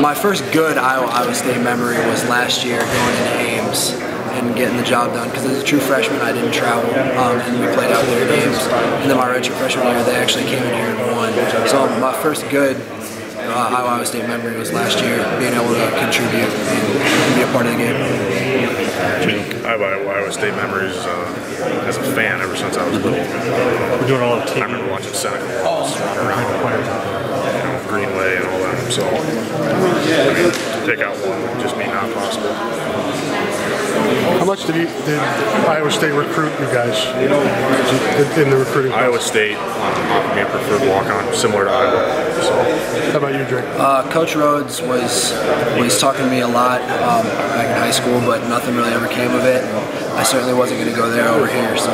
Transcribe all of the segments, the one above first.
My first good Iowa State memory was last year going into Ames and getting the job done, because as a true freshman I didn't travel, and we played out there at Ames. And then my redshirt freshman year they actually came in here and won. So my first good Iowa State memory was last year, being able to contribute and be a part of the game. I mean, I have Iowa State memories as a fan ever since I was little. We're doing all the team. I remember watching Seneca Falls around Greenway and all that. So, I mean, to pick out one would just be not possible. How much did Iowa State recruit you guys in the recruiting process? Iowa State offered me a preferred walk-on, similar to Iowa. So. How about you, Drake? Coach Rhodes was talking to me a lot back in high school, but nothing really ever came of it. I certainly wasn't going to go there over here. So.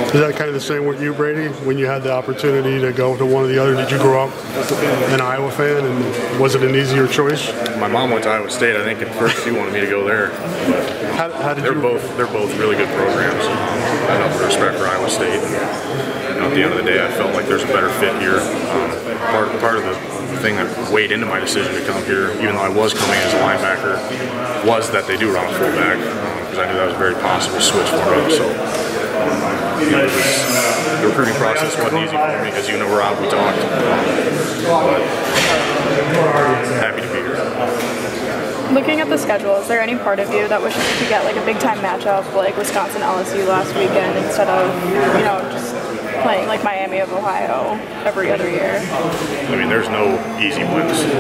Is that kind of the same with you, Brady? When you had the opportunity to go to one or the other, did you grow up an Iowa fan, and was it an easier choice? My mom went to Iowa State. I think at first she wanted me to go there. But how did they're both really good programs. I have nothing but respect for Iowa State. And, at the end of the day, I felt like there's a better fit here. Part of the thing that weighed into my decision to come here, even though I was coming as a linebacker, was that they do run a fullback, because I knew that was a very possible switch for me. So the recruiting process wasn't easy for me, because Rob, we talked. But happy to be here. Looking at the schedule, is there any part of you that wishes you could get like a big-time matchup like Wisconsin-LSU last weekend instead of, just playing like Miami of Ohio every other year? I mean, there's no easy wins in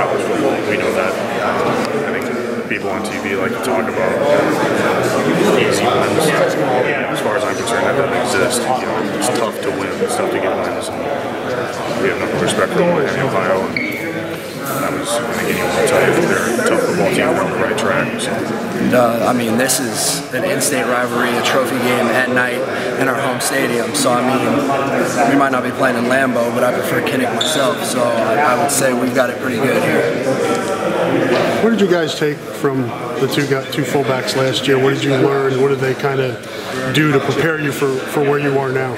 college football. We know that. I think people on TV like to talk about easy wins. As far as I'm concerned, that doesn't exist. It's tough to win. It's tough to get wins. And we have no respect for Miami of Ohio. I think anyone will tell you that they're a tough football team, they're on the right track. So. I mean, this is an in-state rivalry, a trophy game at night in our home stadium. So, I mean, we might not be playing in Lambeau, but I prefer Kulick myself. So, I would say we've got it pretty good here. What did you guys take from the two fullbacks last year? What did you learn? What did they kind of do to prepare you for where you are now?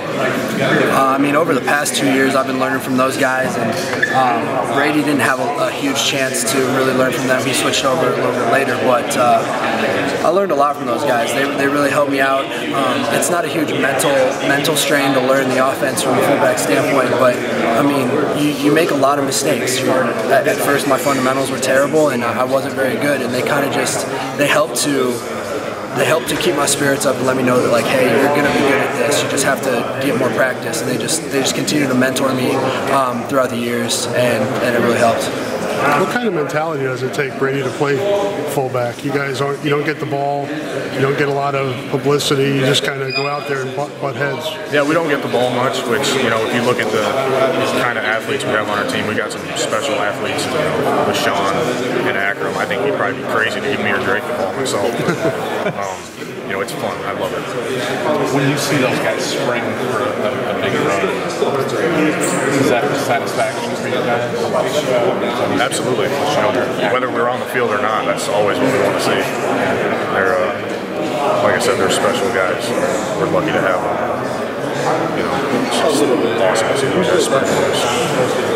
I mean, over the past 2 years, I've been learning from those guys, and Brady didn't have a huge chance to really learn from them. He switched over a little bit later, but I learned a lot from those guys. They really helped me out. It's not a huge mental strain to learn the offense from a fullback standpoint, but I mean, you make a lot of mistakes. At first, my fundamentals were terrible, and I wasn't very good, and they kind of they helped to keep my spirits up and let me know that, like, hey, you're going to be good at this. You just have to get more practice. And they just continue to mentor me throughout the years, and it really helped. What kind of mentality does it take, Brady, to play fullback? You guys you don't get the ball, you don't get a lot of publicity, you just kind of go out there and butt heads. Yeah, we don't get the ball much, which, if you look at the kind of athletes we have on our team, we got some special athletes, with Sean and Akram. I think he'd probably be crazy to give me or Drake the ball myself. But, it's fun. I love it. When you see those guys spring for a big run, is that satisfaction for you guys? Absolutely. Whether we're on the field or not, that's always what we want to see. They're, like I said, they're special guys. We're lucky to have them. It's just awesome to see those guys spring for us.